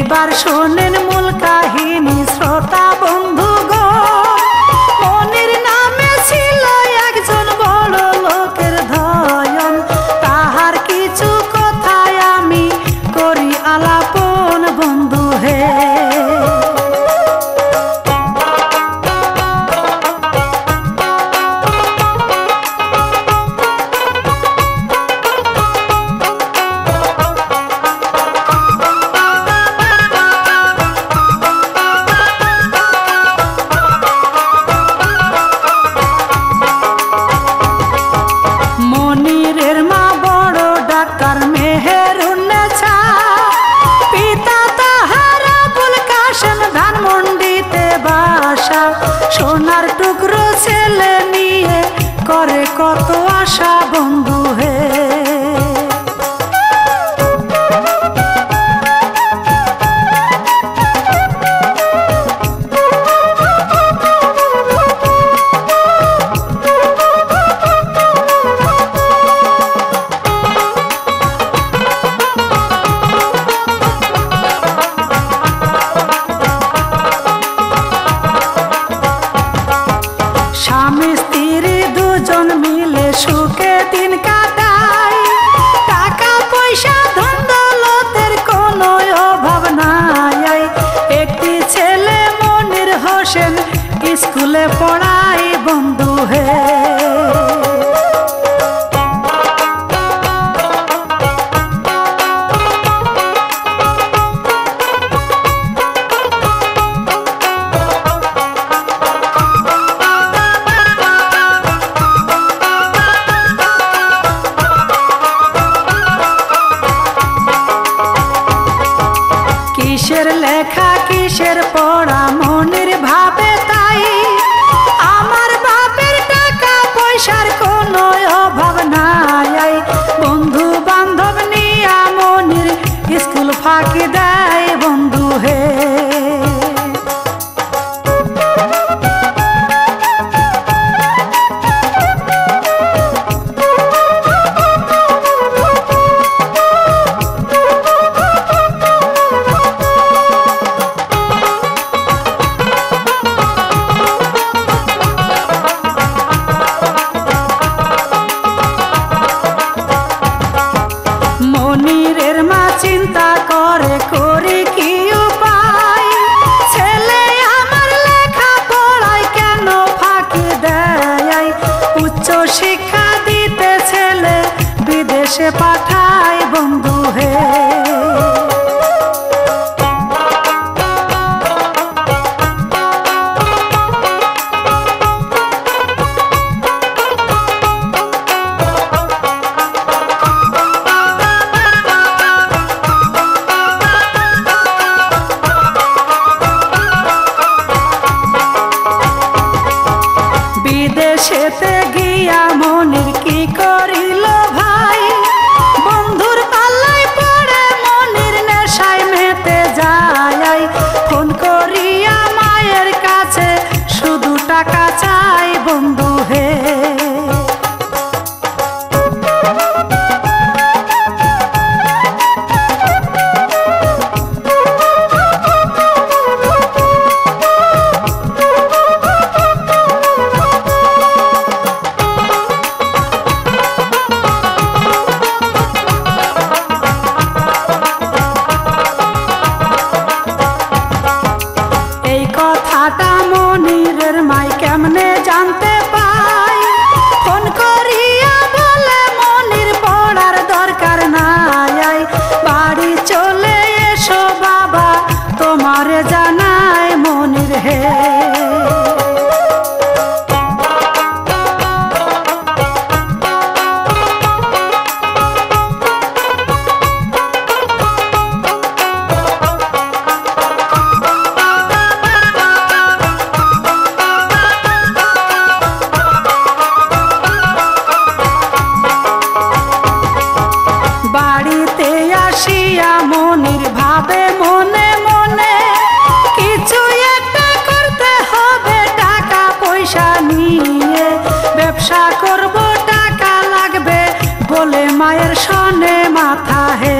এইবার শোনেন মূল কাহিনী শ্রোতা বন্ধু গো। মনির নামে ছিল একজন বড় লোকের ধয়ন, তাহার কিছু কথায় আমি করি আলাপন বন্ধু হে। মনিরের মা বড় ডাক্তার মেহেরুন্নেছা, পিতা তাহার আবুল কাশেম ধানমন্ডিতে বাসা। সোনার টুকরো ছেলে নিয়ে করে কত আশা বন্ধু হে। স্বামী স্ত্রী দুজন মিলে সুখে দিন কাটায়, টাকা পয়সা ধন দৌলতের কোনো অভাব নাই। একটি ছেলে মনির হোসেন স্কুলে পড়ায় বন্ধু হে। কিসের লেখা কিসের পড়া মনির ভাবে তাই, আমার বাপের টাকা পয়সার কোনো অভাব নাই। বন্ধু বান্ধব নিয়া মনির স্কুল ফাঁকি দেয় বন্ধু হে। মনিরের মা চিন্তা করে করি কি উপায়, ছেলে আমার লেখা পড়ায় কেন ফাঁকি দেয়। উচ্চ শিক্ষা দিতে ছেলে বিদেশে পাঠায় বন্ধু হে। বিদেশেতে গিয়া মনির কি করিল ভাই, বন্ধুর পাল্লায় পড়ে মনির নেশায় মেতে যায়। ফোন করিয়া মায়ের কাছে শুধু টাকা চাই বন্ধু হে। এই কথাটা মনিরের মাই কেমনে জানতে পাই, ফোন করিয়া বলে মনির পড়ার দরকার নাই। বাড়ি চলে এসো বাবা তোমারে জানায় মনির হে। বাড়িতে আসিয়া মনির ভাবে মনে মনে, কিছু একটা করতে হবে টাকা পয়সা নিয়ে। ব্যবসা করব টাকা লাগবে বলে মায়ের সনে মাথা হে।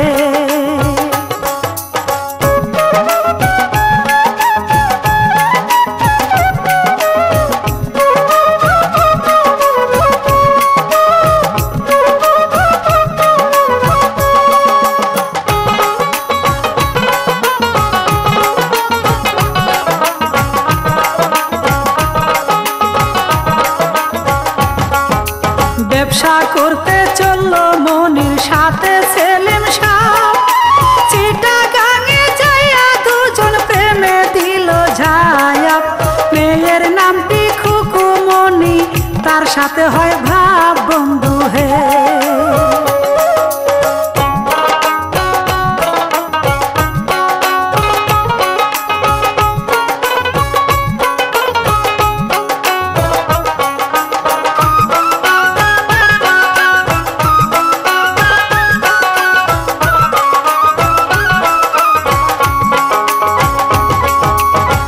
সাথে হয় ভাব বন্ধু হে।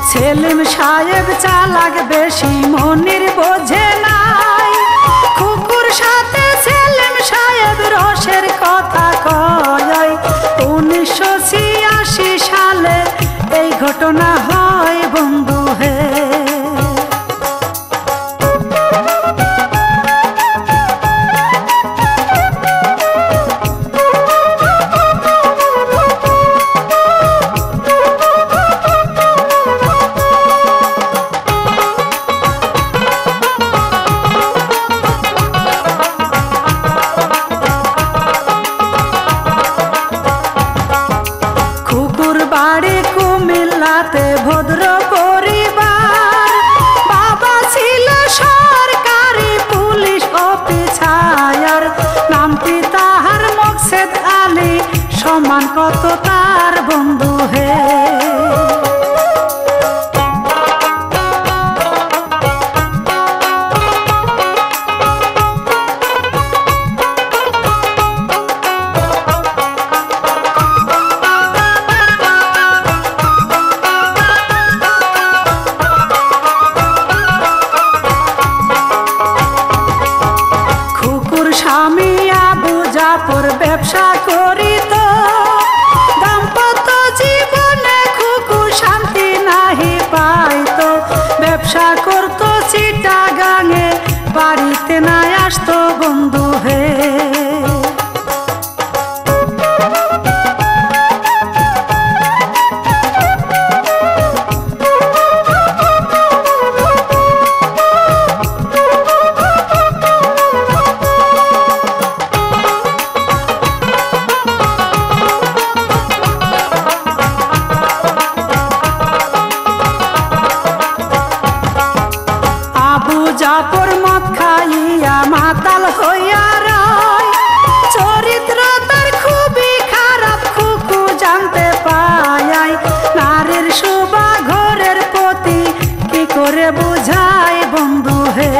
সেলিম সাহেব চালাক বেশি মনির বোঝে নাই, খুকুর সাথে সেলিম সাহেব রসের কথা কয়। 1986 সালে এই ঘটনা হয় বন্ধু হে। বাড়ি কুমিল্লাতে ভদ্র পরিবার, বাবা ছিল সরকারি পুলিশ অফিসার, নামটি তাহার মকসেদ আলী, সম্মান কত তার বন্ধু হে। স্বামী আবু জাফর ব্যবসা করিত, দাম্পত্য জীবনে খুকু শান্তি নাহি পাইত। ব্যবসা করত চিটাগাঙে, বাড়িতে নাই আসতো বন্ধু হে। জাফর মদ খাইয়া মাতাল হইয়া রয়, চরিত্র তার খুবই খারাপ খুকু জানতে পায়। নারীর শোভা ঘরের প্রতি কি করে বুঝায় বন্ধু হে।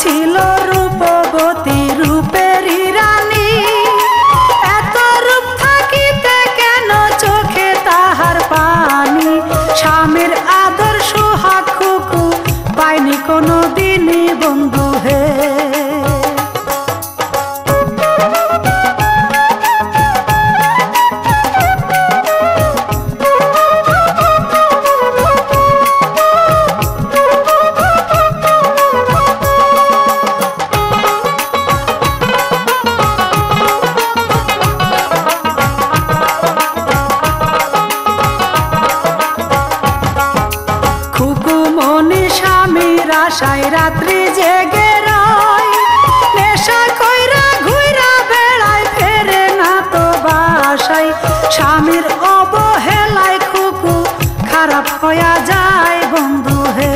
ছিল রূপবতী রূপেরই রানী, এত রূপ থাকিতে কেন চোখে তাহার পানি। স্বামীর আদর সোহাগ খুকু পায়নি কোনো দিনই বন্ধু হে। স্বামীর আশায় রাত্রি জেগে রয়, নেশা কইরা ঘুইরা বেড়ায়, ফেরে না তো বাসায়। স্বামীর অবহেলায় খুকু খারাপ হইয়া যায় বন্ধু হে।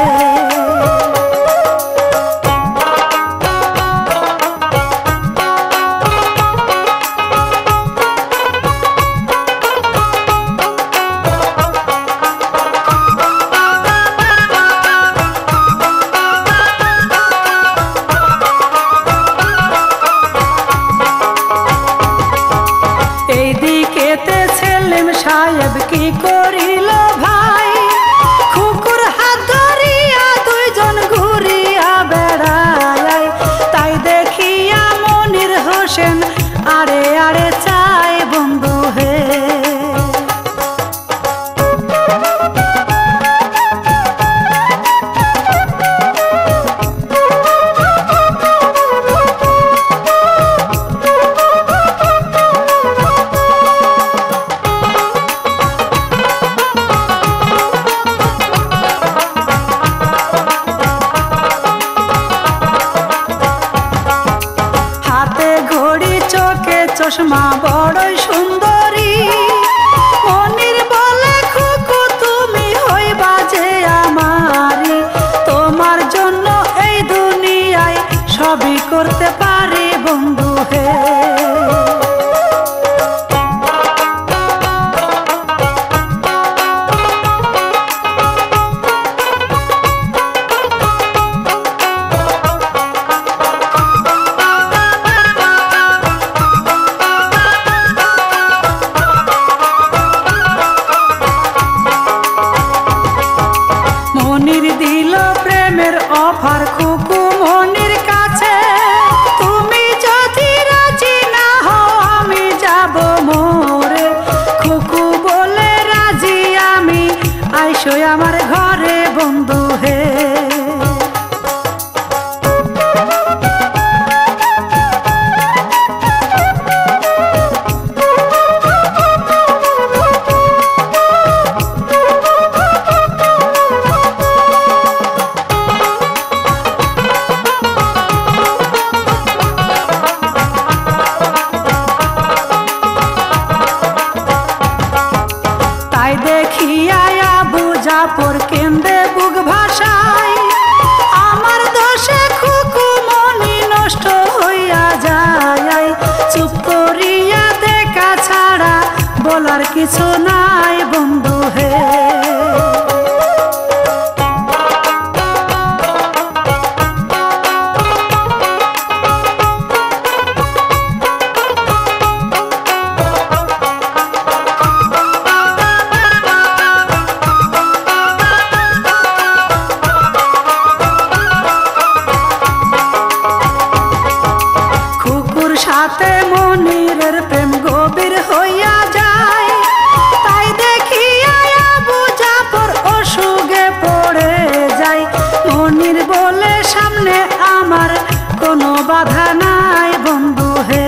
চশমা বড়ই সুন্দরী। মনির বলে খুকু তুমি হইবা যে আমারি, তোমার জন্য এই দুনিয়ায় সবই করতে পারি বন্ধু হে। মনির দিল প্রেমের অফার খুকু মনির কাছে, তুমি যদি রাজি না হও আমি যাব মোরে। খুকু বলে রাজি আমি, আইসো আমার ঘরে বন্ধু হে। জাফর কেন্দে বুক ভাষায়, আমার দোষে খুকু মনি নষ্ট হইয়া যায়। চুপ করিয়া দেখা ছাড়া বলার কিছু নাই বন্ধু হে। সাথে মনিরের প্রেম গভীর হইয়া যায়, তাই দেখিয়া আবু জাফর অসুখে পড়ে যায়। মনির বলে সামনে আমার কোনো বাধা নাই বন্ধু হে।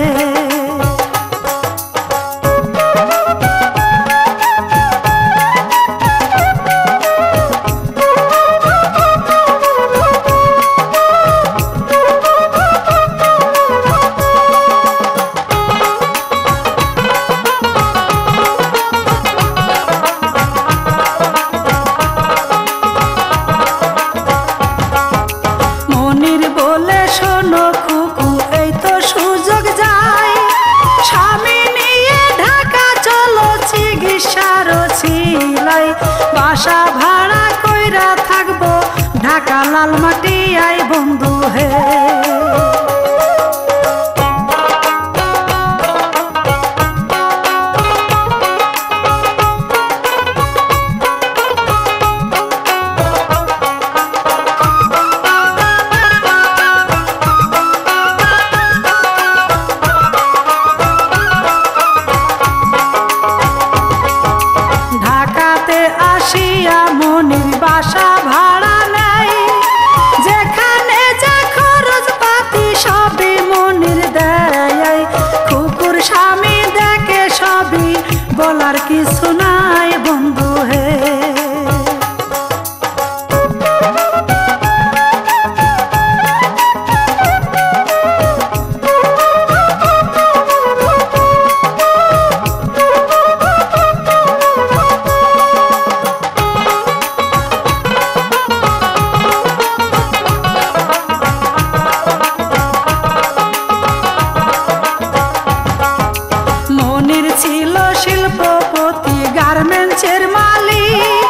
মনির বলে শোনো খুকু এই তো সুযোগ যায়, স্বামী নিয়ে ঢাকা চলো চিকিৎসার ছিলাই। বাসা ভাড়া কইরা থাকবো ঢাকা লালমাটিয়ায় বন্ধু হে। আসিয়া মনির বাসা ভাড়া নেই, যেখানে যা খরচ পাতি সবই মনির দেয়। খুকুর স্বামী দেখে সবই, বলার কিছু নাই বন্ধু হে। মনির ছিল শিল্পপতি গার্মেন্টসের মালিক,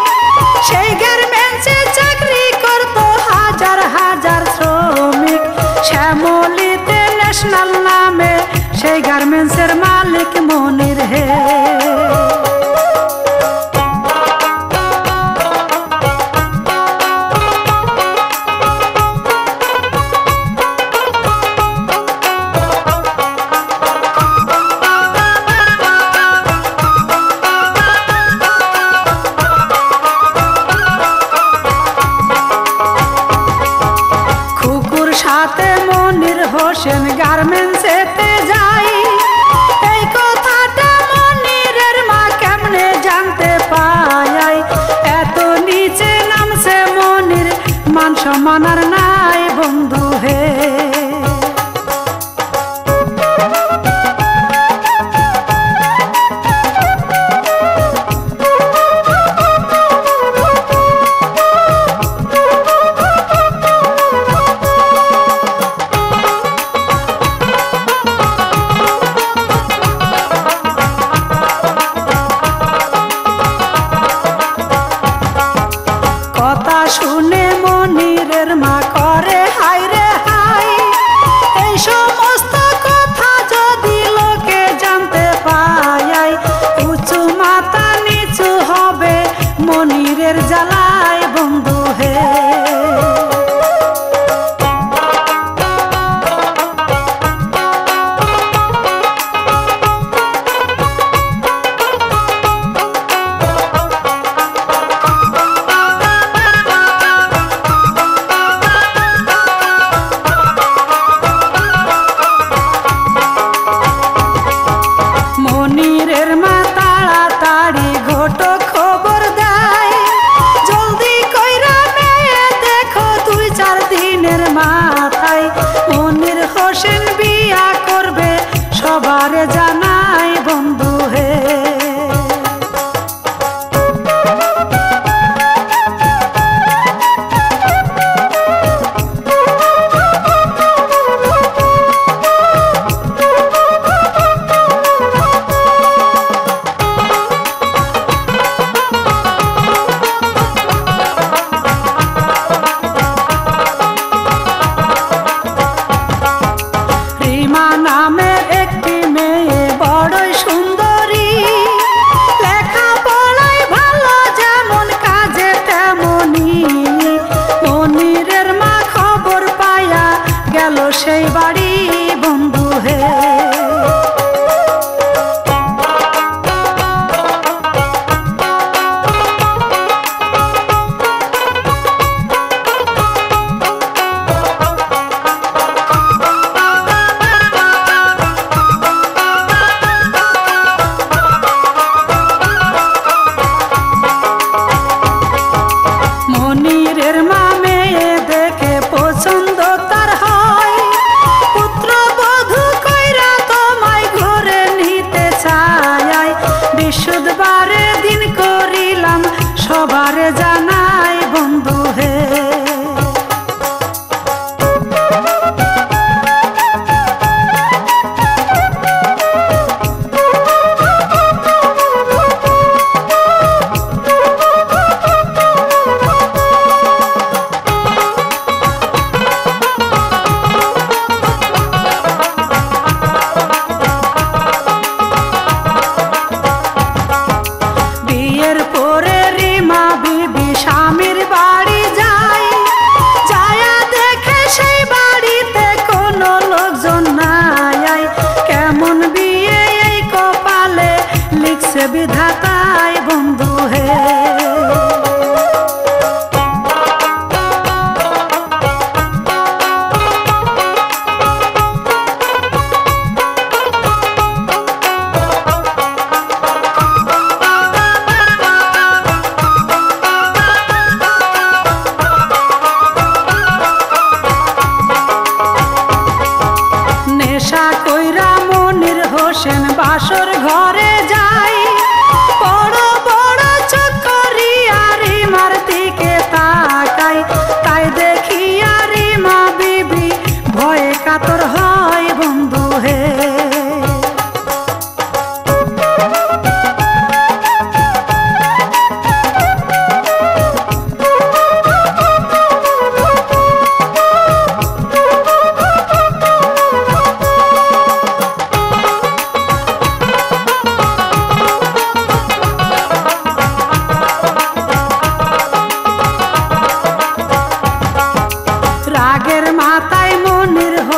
সেই গার্মেন্টসে চাকরি করত হাজার হাজার শ্রমিক। শ্যামলীতে ন্যাশনাল নামে সেই গার্মেন্টসের মালিক মনির হে। সাথে মনির হোসেন গার্মেন্টসেতে যাই, এই কথাটা মনিরের মা কেমনে জানতে পায়। এত নিচে নামছে মনির, মান সম্মান আর নাই বন্ধু হে।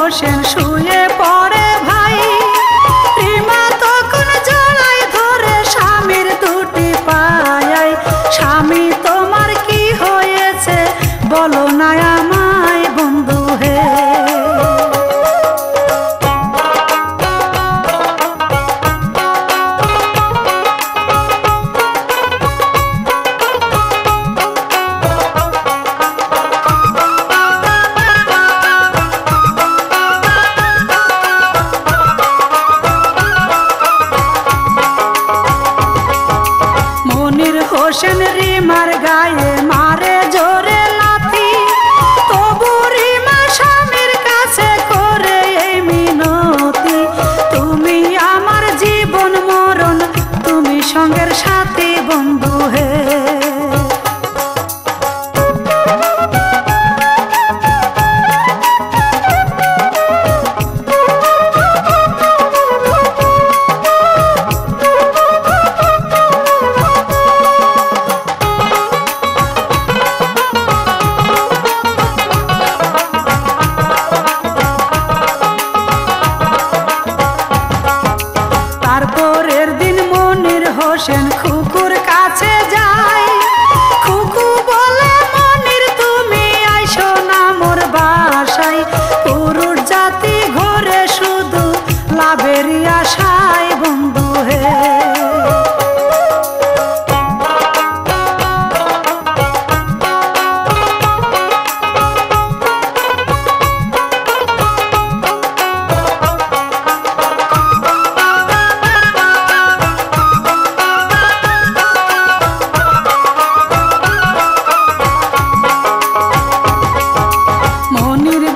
হোসেন শুয়ে পড়ে ভাই, রিমা তখন জড়াই ধরে স্বামীর দুটি পায়। স্বামী তোমার কি হয়েছে বলো না আমায় বন্ধু হে। হোসেন রিমার গায়ে মারে জোরে লাথি, তবু রিমা স্বামীর কাছে করে এই মিনতি, তুমি আমার জীবন মরণ, তুমি সঙ্গের সাথী বন্ধু হে। তারপরের দিন মনির হোসেন খুকুর কাছে যায়, খুকু বলে মনির তুমি আইসো না মোর বাসায়, পুরুষ জাতি ঘরে শুধু লাভেরই আশায় বন্ধু হে।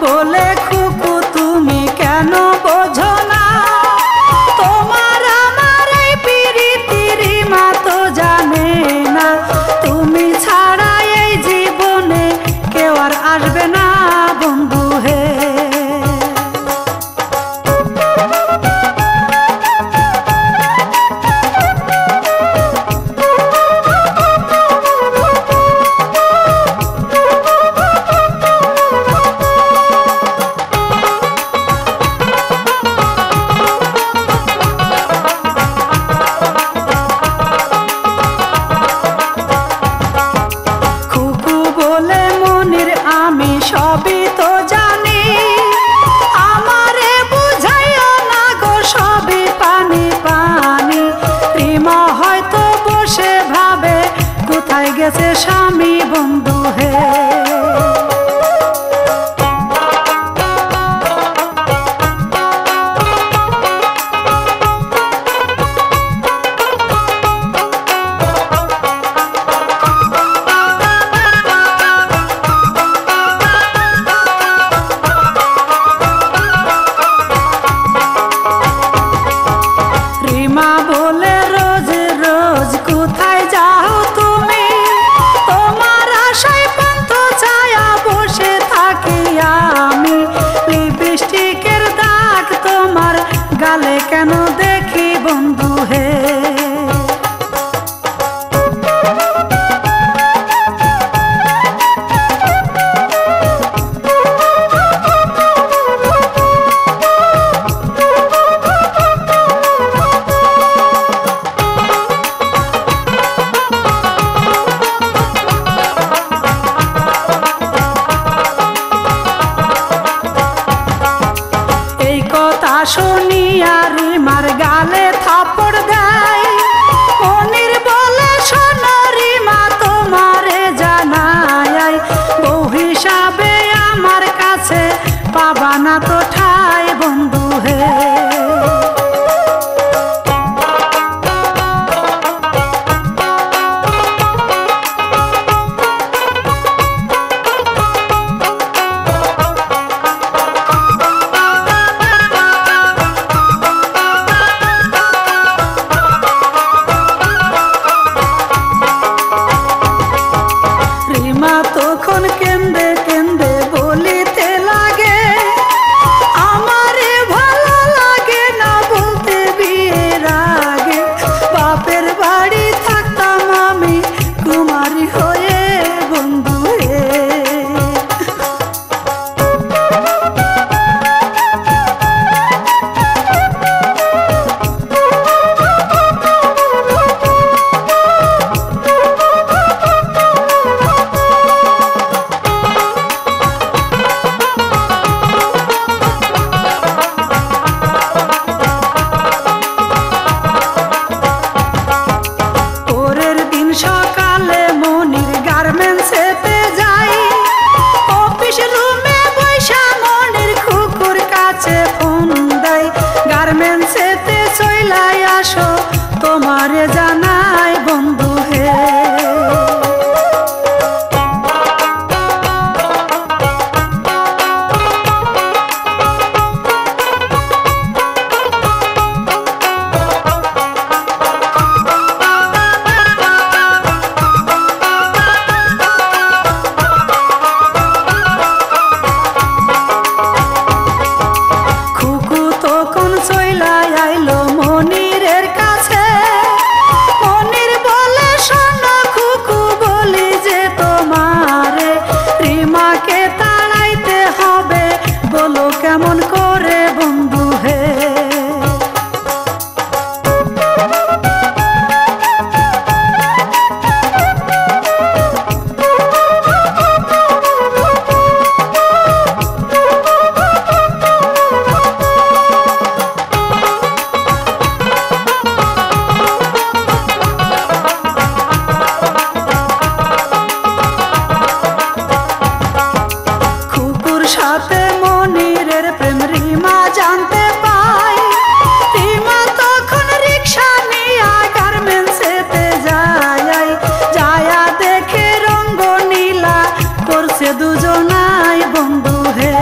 বলে খুকু তুমি কেন বোঝো না, তোমার আমার এই প্রীতি রিমা তো জানে না, তুমি ছাড়া এই জীবনে কেউ আর আসবে না বন্ধু হে। আমি সবই তো জানি, আমারে বুঝাইও না গো সবই পানি পানি, রিমা হয়তো বসে ভাবে কোথায় গেছে স্বামী বন্ধু হে। বলে রোজ রোজ কোথায় যাও তুমি, তোমার আশায় পান্থ ছায়া বসে থাকি আমি, লিপস্টিকের দাগ তোমার গালে কেন দেখি বন্ধু হে। শুনিয়া রিমার গালে থাপড় দেয়, মনির বলে শোনো রিমা তোমারে জানাই, বউ হিসাবে আমার কাছে পাবা না তো ঠাই বন্ধু হে। তখন কেন্দে কেন্দে বলিতে লাগে, সাথে মনিরের প্রেম রিমা জানতে পায়। রিমা তখন রিক্সা নিয়ে গার্মেন্টসেতে যায়, যায়া দেখে রঙ্গনীলা করছে দুজনাই বন্ধু হে।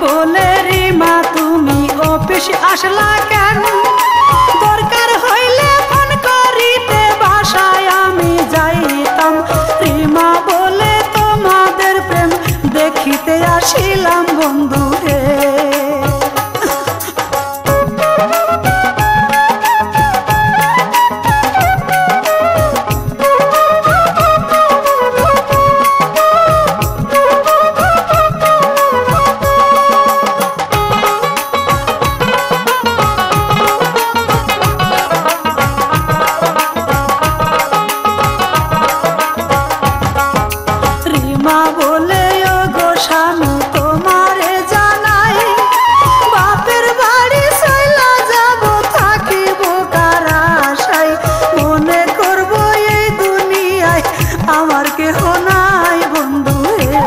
বলে রিমা তুমি অফিস আসলা কেন? দরকার হইলে ফোন করিতে বাসায় আমি যাইতাম। রিমা বলে তোমাদের প্রেম দেখিতে আসিলাম বন্ধু হে। রিমা বলে ও গো শানু তোমারে জানাই, বাপের বাড়ি চইলা যাব থাকিব কার আশায়। মনে করব এই দুনিয়ায় আমার কেহ নাই বন্ধু হে।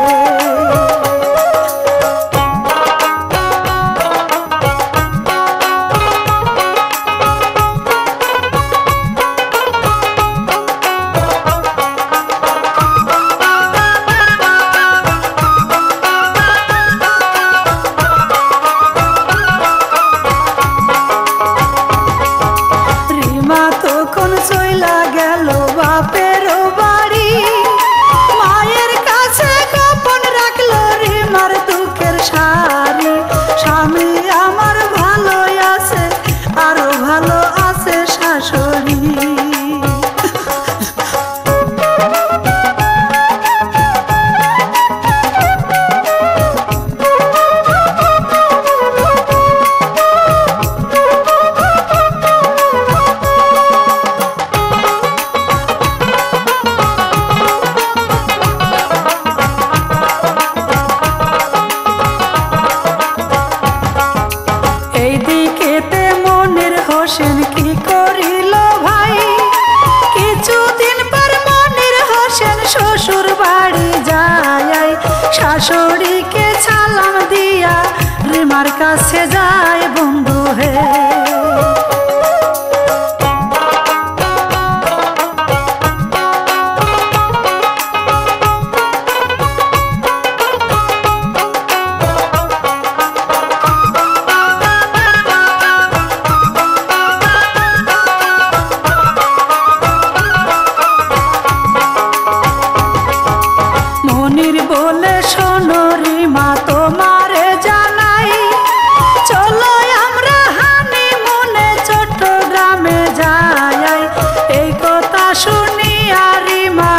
তখন চইলা গেল বাপের বাড়ি, মায়ের কাছে গোপন রাখলো রিমার দুঃখের সারি। স্বামী আমার ভালো আছে, আরো ভালো আছে শাশুড়ি। এইদিকেতে মনির হোসেন কি করিল ভাই? কিছুদিন পর মনির হোসেন শ্বশুর বাড়ি যায়, শাশুড়িকে সালাম দিয়া রিমার কাছে যায় বন্ধু হে। মনির বলে শোনো রিমা তোমারে জানাই, চলো আমরা হানিমুনে চট্টগ্রামে যাই। এই কথা শুনিয়া রিমা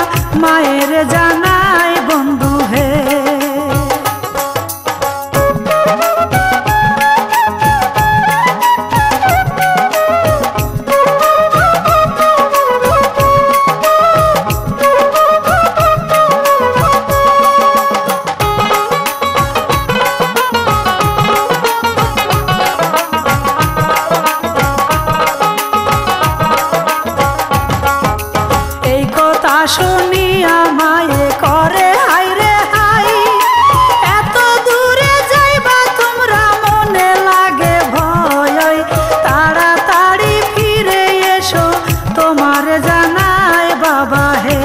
মায়ের জানাই বন্ধু হে। শুনিয়া মায়ে করে হাই রে হাই, এত দূরে যাইবা তোমরা মনে লাগে ভয়। তাড়াতাড়ি ফিরে এসো তোমার জানাই বাবা হে।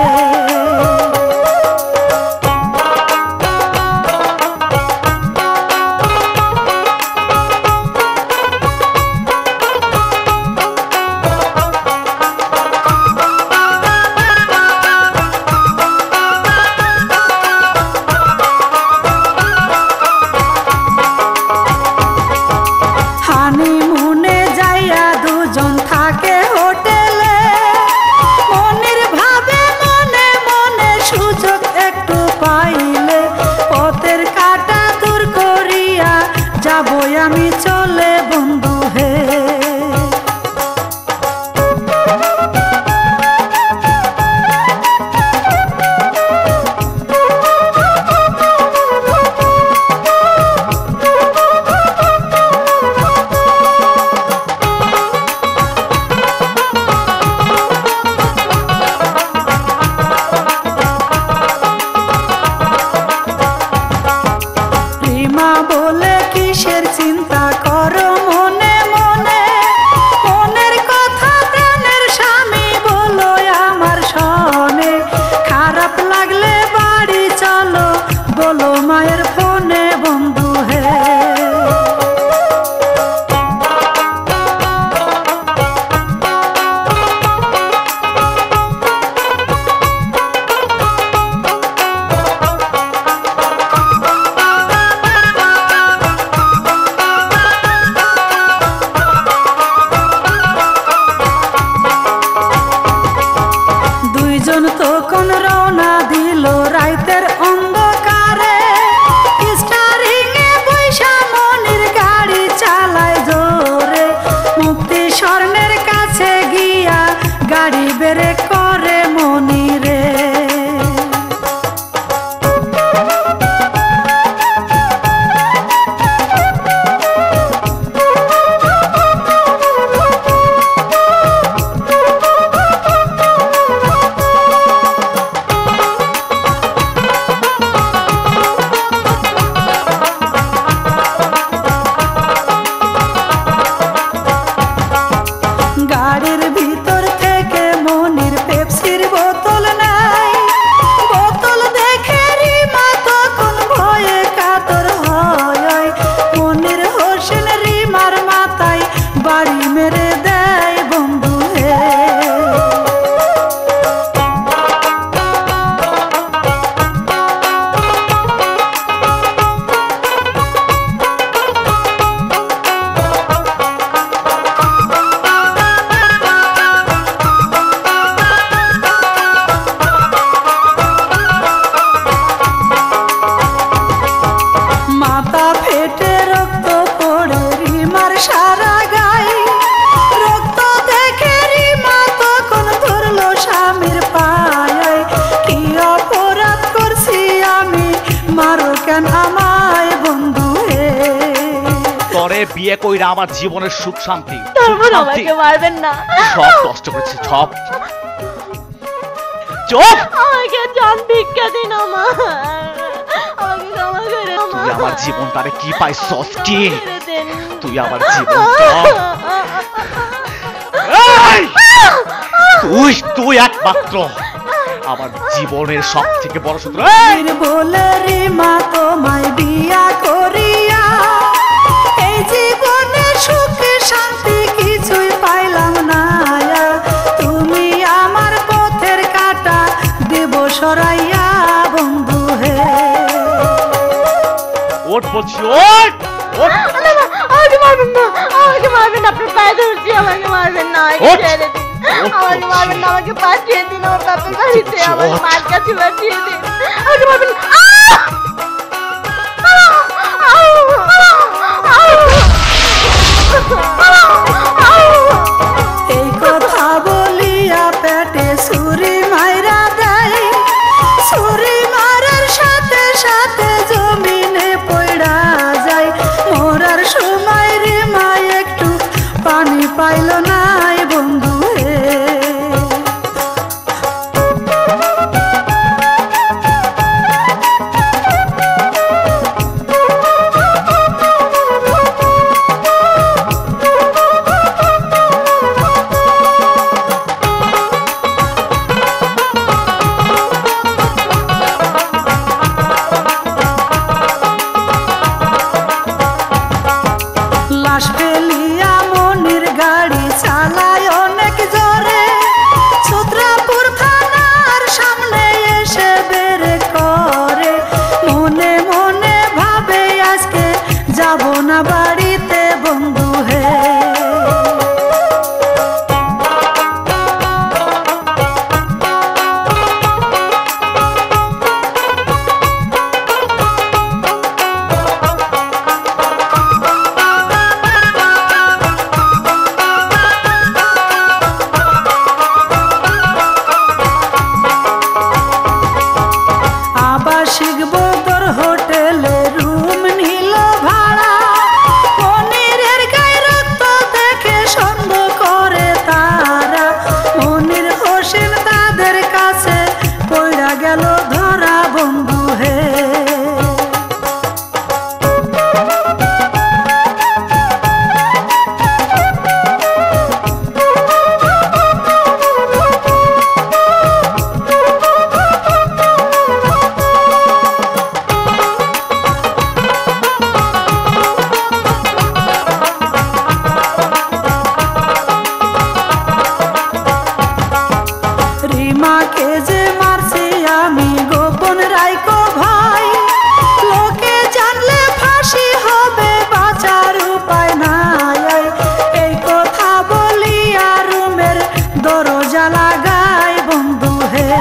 বিয়ে কইরা আমার জীবনের সুখ শান্তি আমাকে মারবেন না, সব নষ্ট করেছে, সব। চুপ! আমাকে জান ভিক্ষা দিন, আমাকে ক্ষমা করে। তুই আমার জীবনটারে কি পাইছস? কি তুই আমার জীবন তুই একমাত্র আমার জীবনের সব থেকে বড় শত্রু। বলে রে মা তোমায় বিয়া করিয়া এই জীবনে সুখ শান্তি কিছুই পাইলাম না, তুমি আমার পথের কাটা দেব সরাইয়া বন্ধু হে। ওঠ বলছি, ওঠ ওঠ। আমাকে মারবেন না, আমাকে মারবেন না, আপনার পায়ে ধরছি, আমাকে মারবেন না, আমাকে ছেড়ে দিন, আমাকে মারবেন না, আমাকে পাঠিয়ে দিন আমার বাপের বাড়িতে, আমার মার কাছে পাঠিয়ে দিন, আমাকে মারবেন না। এই কথা বলিয়া পেটে ছুরি মাইরা দেয়, ছুরি মারার সাথে সাথে জমিনে পড়া যায়। মরার সময় রে মা একটু পানি পাইল নাই বন্ধু হে। লাশ ফেলিয়া মনির গাড়ি চালায় অনেক জোরে, সূত্রাপুর থানার সামনে এসে বের করে। মনে মনে ভাবে আজকে যাব না বাড়িতে বন্ধু হে। আবাসিক বদর হোটেলে রুম নিল ভাড়া, মনিরের গায়ে রক্ত দেখে সন্দেহ করে তারা। মনির হোসেন তাদের কাছে পড়া গেল ধরা বন্ধু হে। রিমাকে যে মারছি আমি গোপন রাইকো ভাই, লোকে জানলে ফাঁসি হবে, বাঁচার উপায় নাই। এই কথা বলিয়া রুমের দরজা লাগাই বন্ধু হে।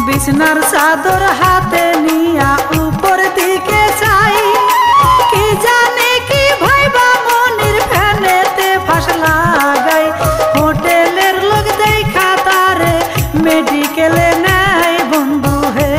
বিছনার চাদর হাতে নিয়া উপর দিকে চাই, কি জানে কি ভাইবা মনির ফ্যানেতে ফাঁস লাগাই। হোটেলের লোক দেখা তারে মেডিকেলে নেয় বন্ধু হে।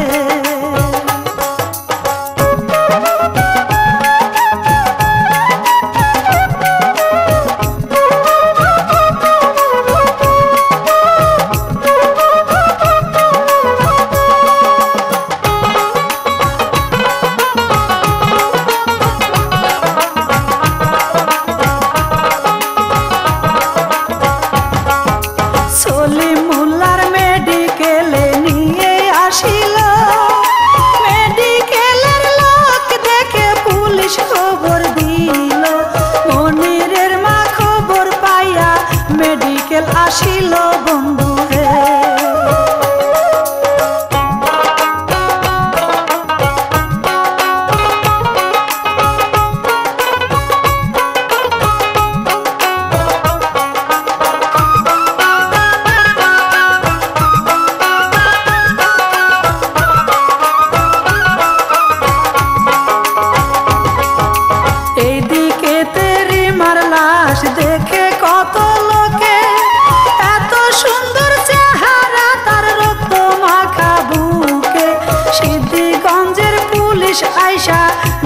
সলিমুল্লার মেডিকেলে নিয়ে আসিল, মেডিকেলের লোক দেখে পুলিশ খবর দিল। মনিরের মা খবর পাইয়া মেডিকেল আসিল বন্ধু হে।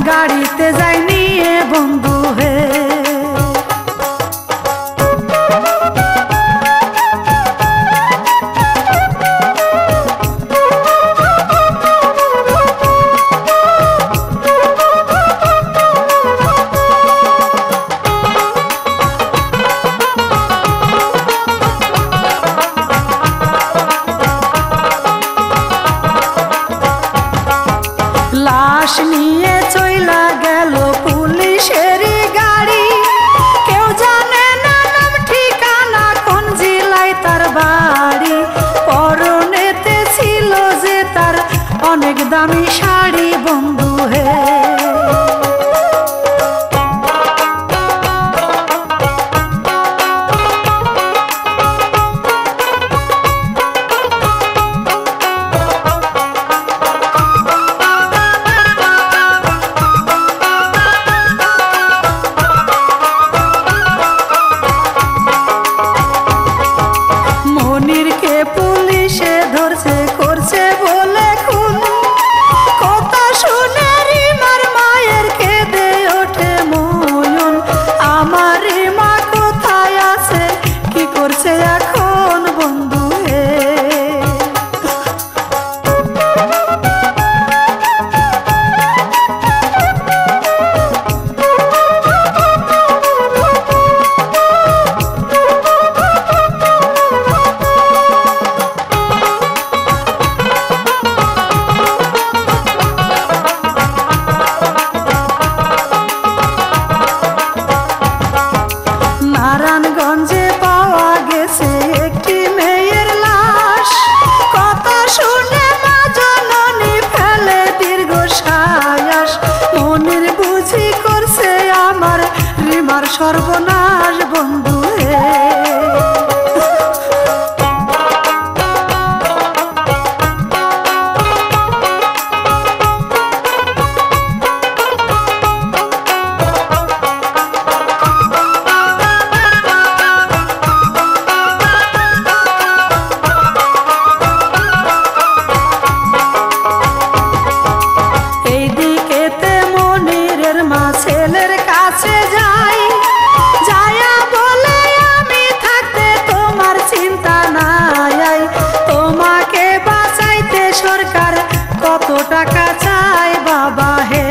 গাড়িতে যাই নিয়ে বন্ধু হে। লাশ নিয়ে চইলা গেল পুলিশের গাড়ি, কেউ জানে না নাম ঠিকানা কোন জেলায় তার বাড়ি। পরনেতে ছিল যে তার অনেক দামি শাড়ি বন্ধু হে। মনিরকে পুলিশে ধরছে করছে বলে খুন, কথা শুনে রিমার মায়ের কেঁদে ওঠে ময়ূন। আমার রিমা কোথায় আছে কি করছে এখন বন্ধু হে। নারায়ণগঞ্জে পাওয়া গেছে একটি মেয়ের লাশ, কথা শুনে মা জননী ফেলে দীর্ঘশ্বাস। মনির বুঝি করছে আমার রিমার সর্বনাশ বন্ধু হে। এইদিকেতে মনিরের মা ছেলের কাছে যায়, যায়া বলে আমি থাকতে তোমার চিন্তা নাই। তোমাকে বাঁচাইতে সরকার কত টাকা চায় বাবা হে।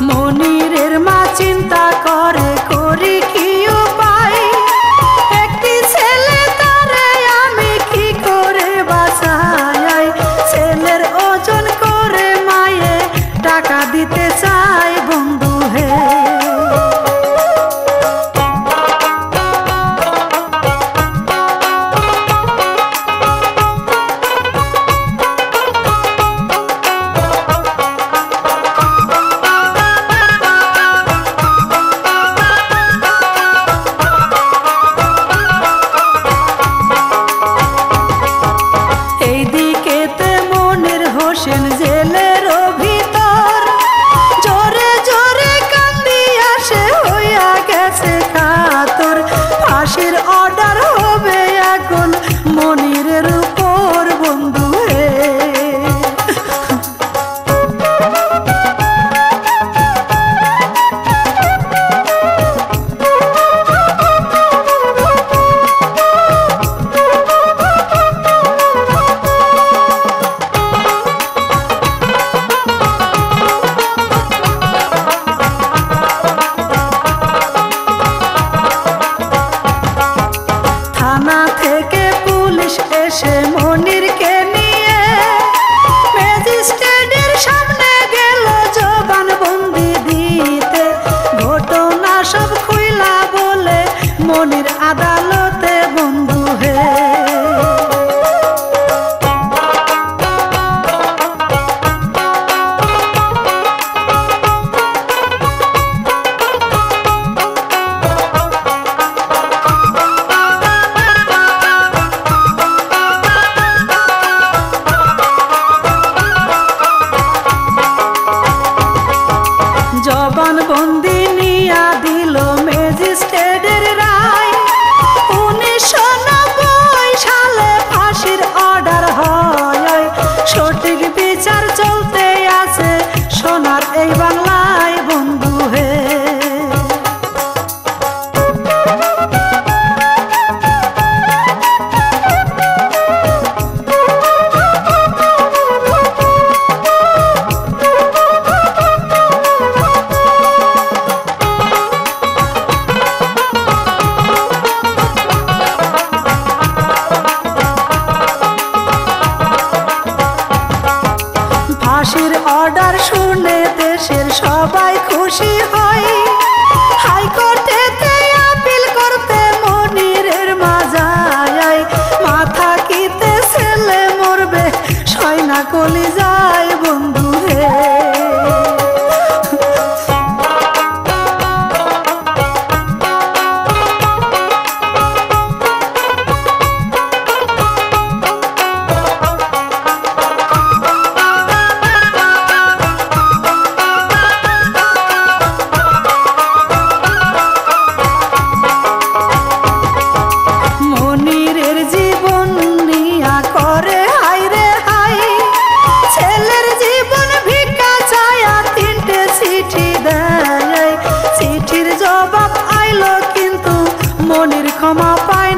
মনিরের মা চিন্তা করে করি কি উপায়, একটি ছেলে তারে আমি কি করে বাঁচাই। ছেলের ওজন করে মায়ে টাকা দিতে চাই বন্ধু হে। এইদিকেতে মনির হোসেন জেলের ভিতর, জোরে জোরে কান্দি আসে হইয়া গেছে কাতর। ফাঁসির অর্ডার হবে এখন মনিরের উপর বন্ধু হে। থানা থেকে পুলিশ এসে মনিরকে নিয়ে ম্যাজিস্ট্রেটের সামনে গেল জবানবন্দি দিতে। ঘটনা সব খুইলা বলে মনির আদালতে বন্ধু হে।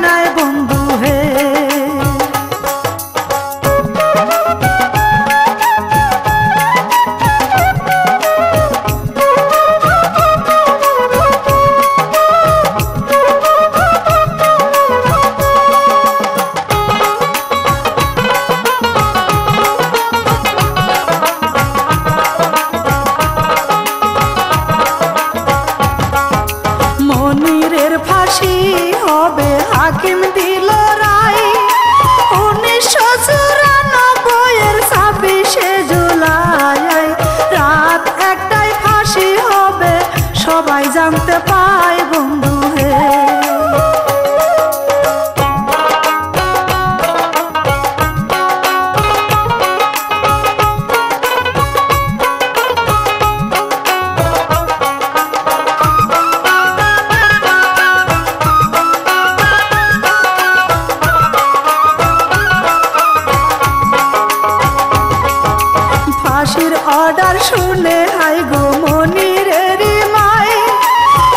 নাই বন্ধু হে। মনিরের ফাঁসি হবে হাকিম দিল রায় 1994-এর 26শে জুলাই। রাত একটাই ফাঁসি হবে সবাই জানতে পায় বন্ধু হে। ফাঁসির অর্ডার শুনে হাই গো মনিরের মাই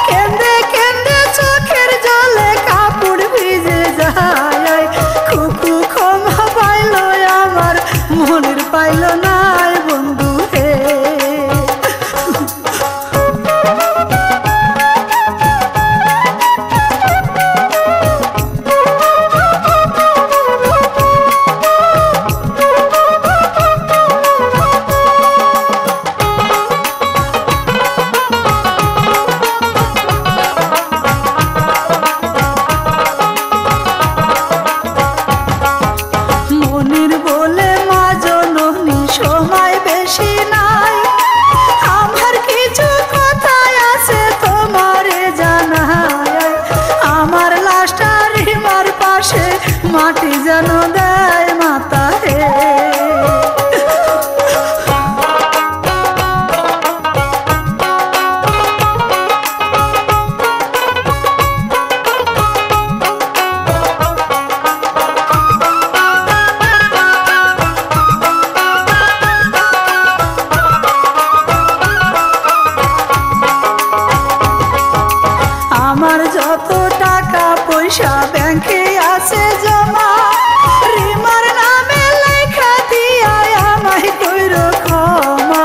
কেন্দে কেন্দে চোখের জলে কাপড় ভিজে যায়। খুকু ক্ষমা পাইল আমার মনির পাইল নাই বন্ধু হে। মনির বলে মা জননী সময় বেশি নাই, আমার কিছু কথা আছে তোমারে জানাই। আমার লাশটা রিমার পাশে মাটি যেন দেয় মাতা হে। আমার যত টাকা পয়সা ব্যাংকে আছে জমা রিমার নামে লেখা দিয়া আমায় কইর ক্ষমা।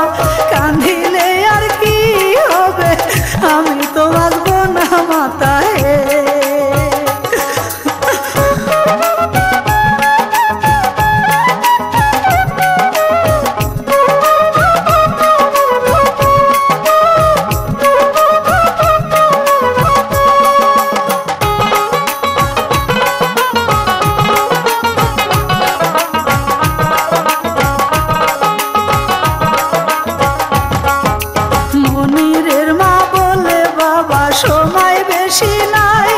কান্দিলে আর কি হবে আমি তো বাঁচবো না মাতা হে। মনিরের মা বলে বাবা সময় বেশি নাই,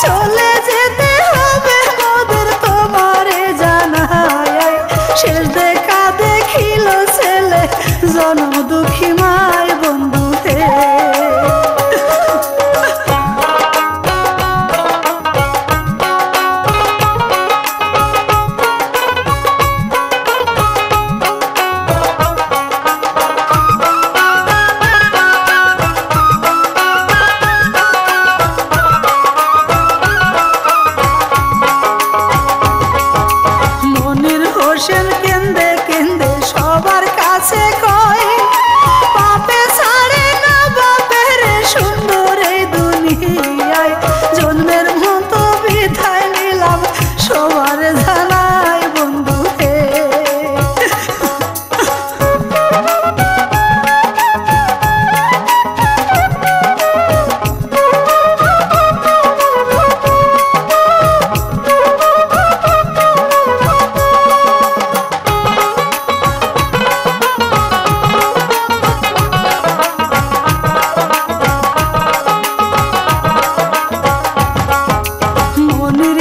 চলে যেতে হবে মোদের তোমারে জানাই। শেষ দেখা দেখিল ছেলে জনম দুঃখী মায় বন্ধু হে। মনির হোসেন কেন্দে কেন্দে সবার কাছে কয় বাপে ছাড়ে না বাপের সুন্দর এই দুনিয়ায়। জন্মের মতো বিদায় নিলাম সবার জানাই বন্ধু হে। মনির